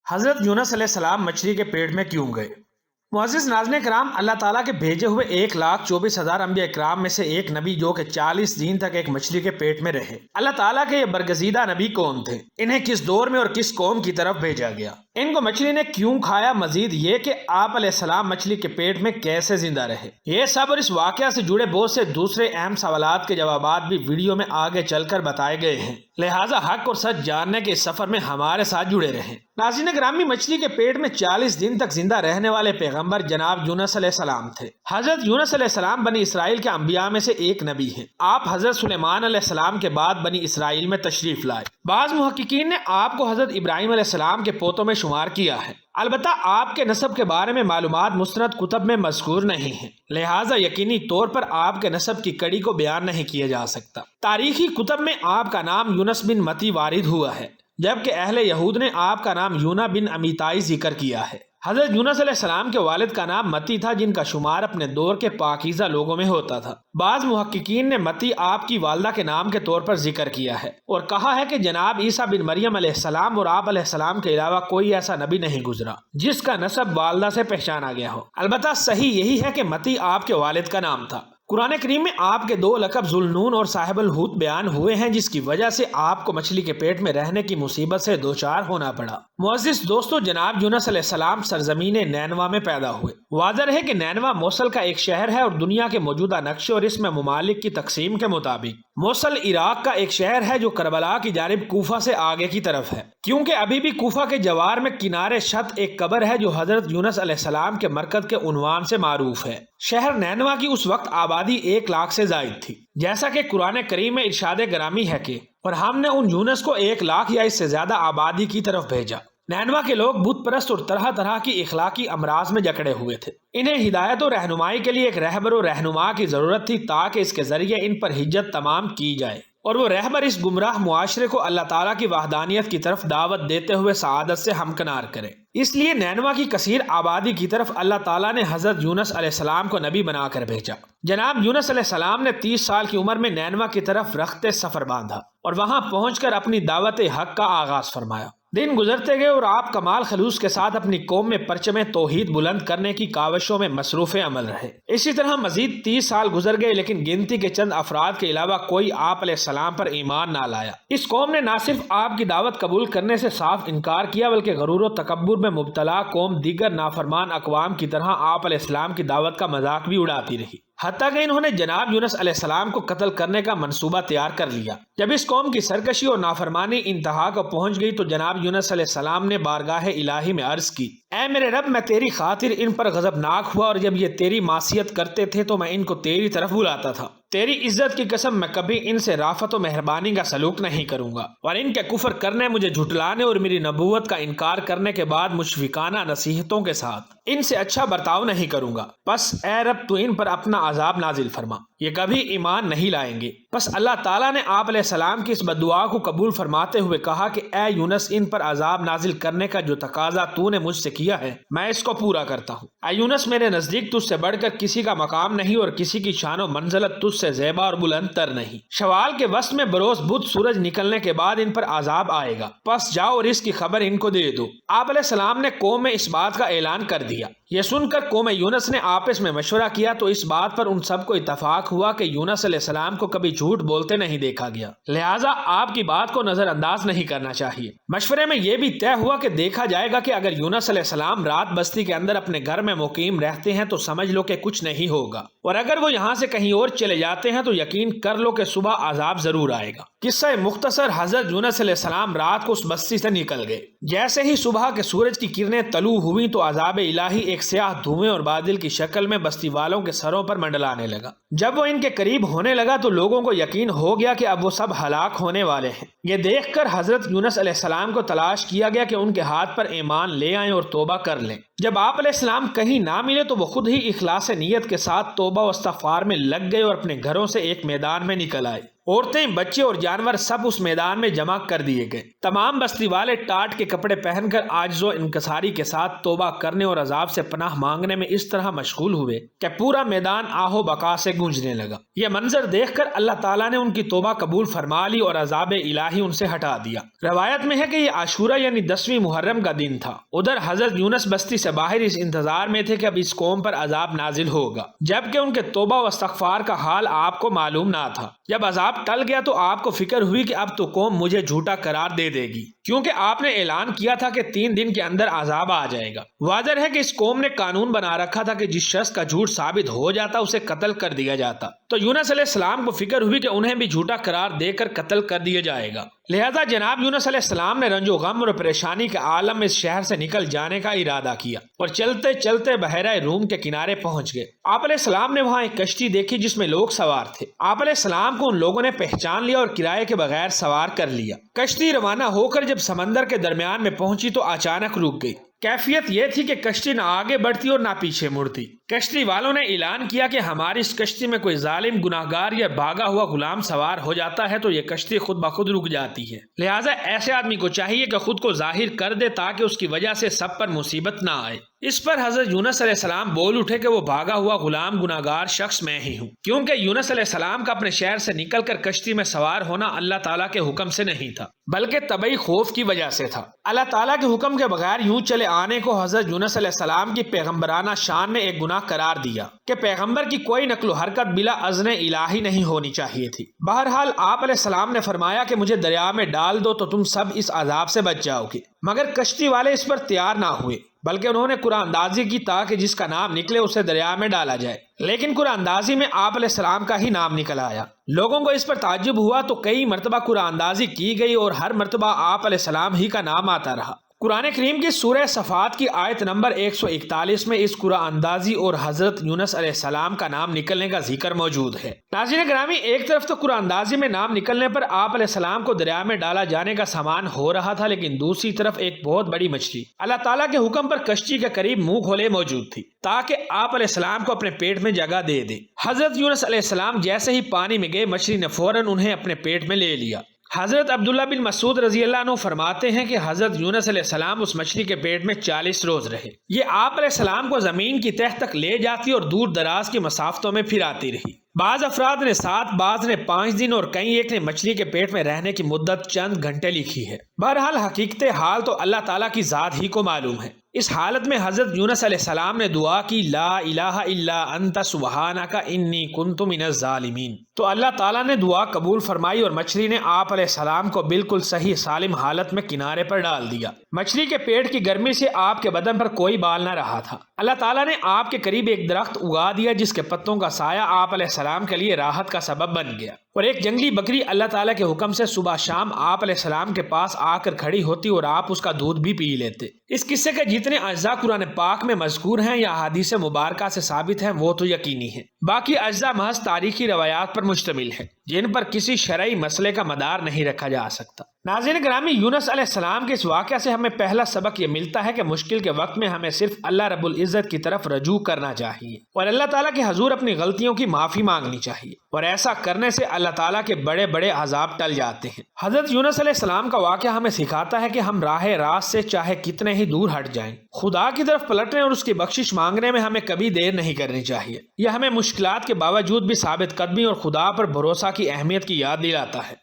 حضرت یونس علیہ السلام مچھلی کے پیٹ میں کیوں گئے؟ معزز ناظرین کرام، اللہ تعالیٰ کے بھیجے ہوئے 1,24,000 انبیاء کرام میں سے ایک نبی جو کہ 40 دن تک ایک مچھلی کے پیٹ میں رہے، اللہ تعالیٰ کے یہ برگزیدہ نبی کون تھے؟ انہیں کس دور میں اور کس قوم کی طرف بھیجا گیا؟ ان کو مچھلی نے کیوں کھایا؟ مزید یہ کہ آپ علیہ السلام مچھلی کے پیٹ میں کیسے زندہ رہے؟ یہ سب اور اس واقعہ سے جڑے بہت سے دوسرے اہم سوالات کے جوابات بھی ویڈیو میں آگے چل کر بتائے گئے ہیں، لہٰذا حق اور سچ جاننے کے اس سفر میں ہمارے ساتھ جڑے رہیں۔ ناظرین گرامی، مچھلی کے پیٹ میں 40 دن تک زندہ رہنے والے پیغمبر جناب یونس علیہ السلام تھے۔ حضرت یونس علیہ السلام بنی اسرائیل کے انبیاء میں سے ایک نبی ہیں۔ آپ حضرت سلیمان علیہ السلام کے بعد بنی اسرائیل میں تشریف لائے۔ بعض محققین نے آپ کو حضرت ابراہیم علیہ السلام کے پوتوں میں شمار کیا ہے، البتہ آپ کے نسب کے بارے میں معلومات مستند کتب میں مذکور نہیں ہیں، لہٰذا یقینی طور پر آپ کے نسب کی کڑی کو بیان نہیں کیا جا سکتا۔ تاریخی کتب میں آپ کا نام یونس بن متی وارد ہوا ہے، جبکہ اہل یہود نے آپ کا نام یونا بن امیتائی ذکر کیا ہے۔ حضرت یونس علیہ السلام کے والد کا نام متی تھا، جن کا شمار اپنے دور کے پاکیزہ لوگوں میں ہوتا تھا۔ بعض محققین نے متی آپ کی والدہ کے نام کے طور پر ذکر کیا ہے اور کہا ہے کہ جناب عیسیٰ بن مریم علیہ السلام اور آپ علیہ السلام کے علاوہ کوئی ایسا نبی نہیں گزرا جس کا نسب والدہ سے پہچانا گیا ہو۔ البتہ صحیح یہی ہے کہ متی آپ کے والد کا نام تھا۔ قرآن کریم میں آپ کے 2 لقب ذوالنون اور صاحب الحوت بیان ہوئے ہیں، جس کی وجہ سے آپ کو مچھلی کے پیٹ میں رہنے کی مصیبت سے دوچار ہونا پڑا۔ معزز دوستو، جناب یونس علیہ السلام سرزمین نینوا میں پیدا ہوئے۔ واضح ہے کہ نینوا موصل کا ایک شہر ہے اور دنیا کے موجودہ نقشے اور اس میں ممالک کی تقسیم کے مطابق موصل عراق کا ایک شہر ہے جو کربلا کی جانب کوفہ سے آگے کی طرف ہے، کیونکہ ابھی بھی کوفہ کے جوار میں کنارے شط ایک قبر ہے جو حضرت یونس علیہ السلام کے مرکز کے عنوان سے معروف ہے۔ شہر نینوا کی اس وقت آبادی 1 لاکھ سے زائد تھی، جیسا کہ قرآن کریم میں ارشاد گرامی ہے کہ اور ہم نے ان یونس کو 1 لاکھ یا اس سے زیادہ آبادی کی طرف بھیجا۔ نینوا کے لوگ بت پرست اور طرح طرح کی اخلاقی امراض میں جکڑے ہوئے تھے۔ انہیں ہدایت و رہنمائی کے لیے ایک رہبر و رہنما کی ضرورت تھی تاکہ اس کے ذریعے ان پر حجت تمام کی جائے اور وہ رہبر اس گمراہ معاشرے کو اللہ تعالیٰ کی وحدانیت کی طرف دعوت دیتے ہوئے سعادت سے ہمکنار کرے۔ اس لیے نینوا کی کثیر آبادی کی طرف اللہ تعالیٰ نے حضرت یونس علیہ السلام کو نبی بنا کر بھیجا۔ جناب یونس علیہ السلام نے 30 سال کی عمر میں نینوا کی طرف رخت سفر باندھا اور وہاں پہنچ کر اپنی دعوت حق کا آغاز فرمایا۔ دن گزرتے گئے اور آپ کمال خلوص کے ساتھ اپنی قوم میں پرچم توحید بلند کرنے کی کاوشوں میں مصروف عمل رہے۔ اسی طرح مزید 30 سال گزر گئے، لیکن گنتی کے چند افراد کے علاوہ کوئی آپ علیہ السلام پر ایمان نہ لایا۔ اس قوم نے نہ صرف آپ کی دعوت قبول کرنے سے صاف انکار کیا، بلکہ غرور و تکبر میں مبتلا قوم دیگر نافرمان اقوام کی طرح آپ علیہ السلام کی دعوت کا مذاق بھی اڑاتی رہی، حتیٰ کہ انہوں نے جناب یونس علیہ السلام کو قتل کرنے کا منصوبہ تیار کر لیا۔ جب اس قوم کی سرکشی اور نافرمانی انتہا کو پہنچ گئی تو جناب یونس علیہ السلام نے بارگاہ الہی میں عرض کی، اے میرے رب، میں تیری خاطر ان پر غضبناک ہوا اور جب یہ تیری معصیت کرتے تھے تو میں ان کو تیری طرف بلاتا تھا۔ تیری عزت کی قسم، میں کبھی ان سے رافت و مہربانی کا سلوک نہیں کروں گا اور ان کے کفر کرنے، مجھے جھٹلانے اور میری نبوت کا انکار کرنے کے بعد مشفقانہ نصیحتوں کے ساتھ ان سے اچھا برتاؤ نہیں کروں گا۔ بس اے رب، تو ان پر اپنا عذاب نازل فرما، یہ کبھی ایمان نہیں لائیں گے۔ بس اللہ تعالیٰ نے آپ علیہ السلام کی اس بددعا کو قبول فرماتے ہوئے کہا کہ اے یونس، ان پر عذاب نازل کرنے کا جو تقاضا تو نے مجھ سے کیا ہے میں اس کو پورا کرتا ہوں۔ اے یونس، میرے نزدیک تجھ سے بڑھ کر کسی کا مقام نہیں اور کسی کی شان و منزلت تجھ سے زیبا اور بلند تر نہیں۔ شوال کے وسط میں بروز بدھ سورج نکلنے کے بعد ان پر عذاب آئے گا، پس جاؤ اور اس کی خبر ان کو دے دو۔ آپ علیہ السلام نے قوم میں اس بات کا اعلان کر دیا۔ یہ سن کر قوم یونس نے آپس میں مشورہ کیا تو اس بات پر ان سب کو اتفاق ہوا کہ یونس علیہ السلام کو کبھی جھوٹ بولتے نہیں دیکھا گیا، لہٰذا آپ کی بات کو نظر انداز نہیں کرنا چاہیے۔ مشورے میں یہ بھی طے ہوا کہ دیکھا جائے گا کہ اگر یونس علیہ السلام رات بستی کے اندر اپنے گھر میں مقیم رہتے ہیں تو سمجھ لو کہ کچھ نہیں ہوگا، اور اگر وہ یہاں سے کہیں اور چلے جاتے ہیں تو یقین کر لو کہ صبح عذاب ضرور آئے گا۔ قصہ مختصر، حضرت یونس علیہ السلام رات کو اس بستی سے نکل گئے۔ جیسے ہی صبح کے سورج کی کرنیں طلوع ہوئیں تو عذاب الہی ایک سیاہ دھوئیں اور بادل کی شکل میں بستی والوں کے سروں پر منڈلانے لگا۔ جب وہ ان کے قریب ہونے لگا تو لوگوں کو یقین ہو گیا کہ اب وہ سب ہلاک ہونے والے ہیں۔ یہ دیکھ کر حضرت یونس علیہ السلام کو تلاش کیا گیا کہ ان کے ہاتھ پر ایمان لے آئیں اور توبہ کر لیں۔ جب آپ علیہ السلام کہیں نہ ملے تو وہ خود ہی اخلاص نیت کے ساتھ توبہ و استغفار میں لگ گئے اور اپنے گھروں سے ایک میدان میں نکل آئے۔ عورتیں، بچے اور جانور سب اس میدان میں جمع کر دیے گئے۔ تمام بستی والے ٹاٹ کے کپڑے پہن کر عاجز و انکساری کے ساتھ توبہ کرنے اور عذاب سے پناہ مانگنے میں اس طرح مشغول ہوئے کہ پورا میدان آہو بقا سے گونجنے لگا۔ یہ منظر دیکھ کر اللہ تعالیٰ نے ان کی توبہ قبول فرما لی اور عذاب الہی ان سے ہٹا دیا۔ روایت میں ہے کہ یہ عاشورہ یعنی 10ویں محرم کا دن تھا۔ ادھر حضرت یونس بستی سے باہر اس انتظار میں تھے کہ اب اس قوم پر عذاب نازل ہوگا، جبکہ ان کے توبہ و استغفار کا حال آپ کو معلوم نہ تھا۔ جب عذاب ٹل گیا تو آپ کو فکر ہوئی کہ اب تو قوم مجھے جھوٹا قرار دے دے گی، کیونکہ آپ نے اعلان کیا تھا کہ 3 دن کے اندر عذاب آ جائے گا۔ واضح ہے کہ اس قوم نے قانون بنا رکھا تھا کہ جس شخص کا جھوٹ ثابت ہو جاتا اسے قتل کر دیا جاتا، تو یونس علیہ السلام کو فکر ہوئی کہ انہیں بھی جھوٹا قرار دے کر قتل کر دیا جائے گا۔ لہذا جناب یونس علیہ السلام نے رنج و غم اور پریشانی کے عالم میں اس شہر سے نکل جانے کا ارادہ کیا اور چلتے چلتے بحیرہ روم کے کنارے پہنچ گئے۔ آپ علیہ السلام نے وہاں ایک کشتی دیکھی جس میں لوگ سوار تھے۔ آپ علیہ السلام کو ان لوگوں نے پہچان لیا اور کرائے کے بغیر سوار کر لیا۔ کشتی روانہ ہو کر جب سمندر کے درمیان میں پہنچی تو اچانک رک گئی۔ کیفیت یہ تھی کہ کشتی نہ آگے بڑھتی اور نہ پیچھے مڑتی۔ کشتی والوں نے اعلان کیا کہ ہماری اس کشتی میں کوئی ظالم گناہگار یا بھاگا ہوا غلام سوار ہو جاتا ہے تو یہ کشتی خود بخود رک جاتی ہے، لہٰذا ایسے آدمی کو چاہیے کہ خود کو ظاہر کر دے تاکہ اس کی وجہ سے سب پر مصیبت نہ آئے۔ اس پر حضرت یونس علیہ السلام بول اٹھے کہ وہ بھاگا ہوا غلام گناہگار شخص میں ہی ہوں، کیونکہ یونس علیہ السلام کا اپنے شہر سے نکل کر کشتی میں سوار ہونا اللہ تعالیٰ کے حکم سے نہیں تھا بلکہ طبعی خوف کی وجہ سے تھا۔ اللہ تعالیٰ کے حکم کے بغیر یوں چلے آنے کو حضرت یونس علیہ السلام کی پیغمبرانہ شان نے ایک گناہ قرار دیا کہ پیغمبر کی کوئی نقل و حرکت بلا اذن الہی نہیں ہونی چاہیے تھی۔ بہرحال آپ علیہ السلام نے فرمایا کہ مجھے دریا میں ڈال دو تو تم سب اس عذاب سے بچ جاؤ گے، مگر کشتی والے اس پر تیار نہ ہوئے، بلکہ انہوں نے قرآن اندازی کی تاکہ جس کا نام نکلے اسے دریا میں ڈالا جائے، لیکن قرآن اندازی میں آپ علیہ السلام کا ہی نام نکل آیا۔ لوگوں کو اس پر تعجب ہوا تو کئی مرتبہ قرآن اندازی کی گئی اور ہر مرتبہ آپ علیہ السلام ہی کا نام آتا رہا۔ قرآن کریم کی سورہ صفات کی آیت نمبر 141 میں اس قرآن اندازی اور حضرت یونس علیہ السلام کا نام نکلنے کا ذکر موجود ہے۔ ناظرین گرامی، ایک طرف تو قرآن اندازی میں نام نکلنے پر آپ علیہ السلام کو دریا میں ڈالا جانے کا سامان ہو رہا تھا، لیکن دوسری طرف ایک بہت بڑی مچھلی اللہ تعالیٰ کے حکم پر کشتی کے قریب منہ کھولے موجود تھی تاکہ آپ علیہ السلام کو اپنے پیٹ میں جگہ دے دے۔ حضرت یونس علیہ السلام جیسے ہی پانی میں گئے، مچھلی نے فوراً انہیں اپنے پیٹ میں لے لیا۔ حضرت عبداللہ بن مسعود رضی اللہ عنہ فرماتے ہیں کہ حضرت یونس علیہ السلام اس مچھلی کے پیٹ میں 40 روز رہے۔ یہ آپ علیہ السلام کو زمین کی تہ تک لے جاتی اور دور دراز کی مسافتوں میں پھراتی رہی۔ بعض افراد نے 7، بعض نے 5 دن اور کئی ایک نے مچھلی کے پیٹ میں رہنے کی مدت چند گھنٹے لکھی ہے۔ بہرحال حقیقت حال تو اللہ تعالیٰ کی ذات ہی کو معلوم ہے۔ اس حالت میں حضرت یونس علیہ السلام نے دعا کی، لا الہ الا انت سبحانک انی کنت من الظالمین، تو اللہ تعالیٰ نے دعا قبول فرمائی اور مچھلی نے آپ علیہ السلام کو بالکل صحیح سالم حالت میں کنارے پر ڈال دیا۔ مچھلی کے پیٹ کی گرمی سے آپ کے بدن پر کوئی بال نہ رہا تھا۔ اللہ تعالیٰ نے آپ کے قریب ایک درخت اگا دیا جس کے پتوں کا سایہ آپ علیہ السلام کے لیے راحت کا سبب بن گیا، اور ایک جنگلی بکری اللہ تعالیٰ کے حکم سے صبح شام آپ علیہ السلام کے پاس آ کر کھڑی ہوتی اور آپ اس کا دودھ بھی پی لیتے۔ اس قصے کے جتنے اجزاء قرآن پاک میں مذکور ہیں یا احادیث مبارکہ سے ثابت ہیں وہ تو یقینی ہیں، باقی اجزاء محض تاریخی روایات پر مشتمل ہیں جن پر کسی شرعی مسئلے کا مدار نہیں رکھا جا سکتا۔ ناظرین گرامی، یونس علیہ السلام کے اس واقعہ سے ہمیں پہلا سبق یہ ملتا ہے کہ مشکل کے وقت میں ہمیں صرف اللہ رب العزت کی طرف رجوع کرنا چاہیے اور اللہ تعالیٰ کے حضور اپنی غلطیوں کی معافی مانگنی چاہیے، اور ایسا کرنے سے اللہ تعالیٰ کے بڑے بڑے عذاب ٹل جاتے ہیں۔ حضرت یونس علیہ السلام کا واقعہ ہمیں سکھاتا ہے کہ ہم راہ راست سے چاہے کتنے ہی دور ہٹ جائیں، خدا کی طرف پلٹنے اور اس کی بخشش مانگنے میں ہمیں کبھی دیر نہیں کرنی چاہیے۔ یہ ہمیں مشکلات کے باوجود بھی ثابت قدمی اور خدا پر بھروسہ کی اہمیت کی یاد دلاتا ہے۔